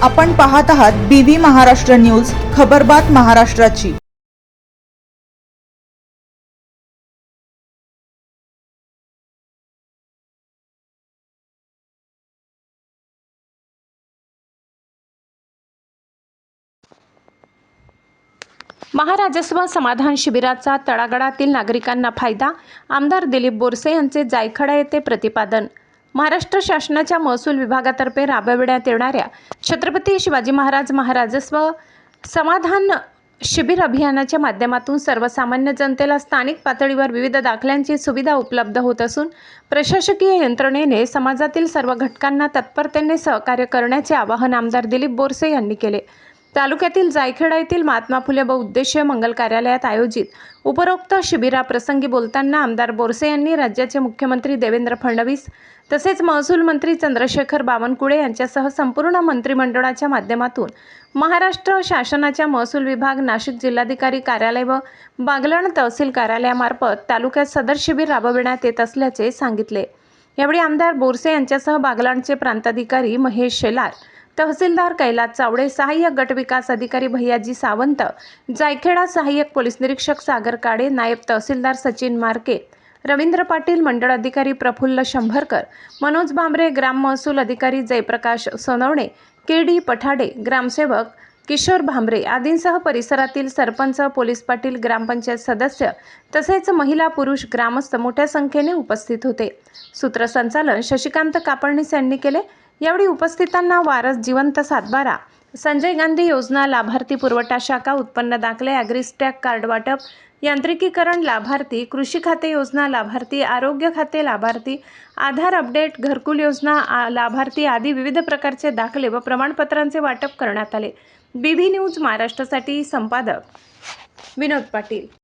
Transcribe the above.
आपण पाहत आहात BV महाराष्ट्र न्यूज, खबरबात महाराष्ट्राची। महाराजस्व समाधान शिबिराचा तळागाळातील नागरिकांना फायदा, आमदार दिलीप बोरसे यांचे जायखडा येथे प्रतिपादन। महाराष्ट्र शासनाच्या महसूल विभागातर्फे राबविण्यात येणाऱ्या छत्रपती शिवाजी महाराज महाराजस्व समाधान शिबिर अभियानाच्या माध्यमातून सर्वसामान्य जनतेला स्थानिक पातळीवर विविध दाखल्यांची सुविधा उपलब्ध होत असून प्रशासकीय यंत्रणेने समाजातील सर्व घटकांना तत्परतेने सहकार्य करण्याचे आवाहन आमदार दिलीप बोरसे यांनी केले। तालुक्यातील जायखेडा येथील महात्मा फुले बहुउद्देशीय मंगल कार्यालयात आयोजित उपरोक्त शिबिराप्रसंगी बोलताना आमदार बोरसे यांनी राज्याचे मुख्यमंत्री देवेंद्र फडणवीस तसेच महसूल मंत्री चंद्रशेखर बावनकुळे यांच्यासह संपूर्ण मंत्रिमंडळाच्या माध्यमातून महाराष्ट्र शासनाच्या महसूल विभाग, नाशिक जिल्हाधिकारी कार्यालय व बागलाण तहसील कार्यालयामार्फत तालुक्यात सदर शिबिर राबविण्यात येत असल्याचे सांगितले। यावेळी आमदार बोरसे यांच्यासह बागलाणचे प्रांताधिकारी महेश शेलार, तहसीलदार कैलास चावडे, सहाय्यक गट विकास अधिकारी भैयाजी सावंत, जायखेडा सहाय्यक पोलीस निरीक्षक सागर काडे, नायब तहसीलदार सचिन मार्के, रवींद्र पाटील, मंडळ अधिकारी प्रफुल्ल शंभरकर, मनोज भांबरे, ग्राम महसूल अधिकारी जयप्रकाश सोनवणे, KD पठाडे, ग्रामसेवक किशोर भांबरे आदींसह परिसरातील सरपंच, पोलीस पाटील, ग्रामपंचायत सदस्य तसेच महिला पुरुष ग्रामस्थ मोठ्या संख्येने उपस्थित होते। सूत्रसंचालन शशिकांत कापडणीस यांनी केले। यावेळी उपस्थितांना वारस जिवंत सातबारा, संजय गांधी योजना लाभार्थी पुरवठा शाखा, उत्पन्न दाखले, ॲग्रिस्टॅग कार्ड वाटप, यांत्रिकीकरण लाभार्थी, कृषी खाते योजना लाभार्थी, आरोग्य खाते लाभार्थी, आधार अपडेट, घरकुल योजना लाभार्थी आदी विविध प्रकारचे दाखले व प्रमाणपत्रांचे वाटप करण्यात आले। BV न्यूज महाराष्ट्रासाठी संपादक विनोद पाटील।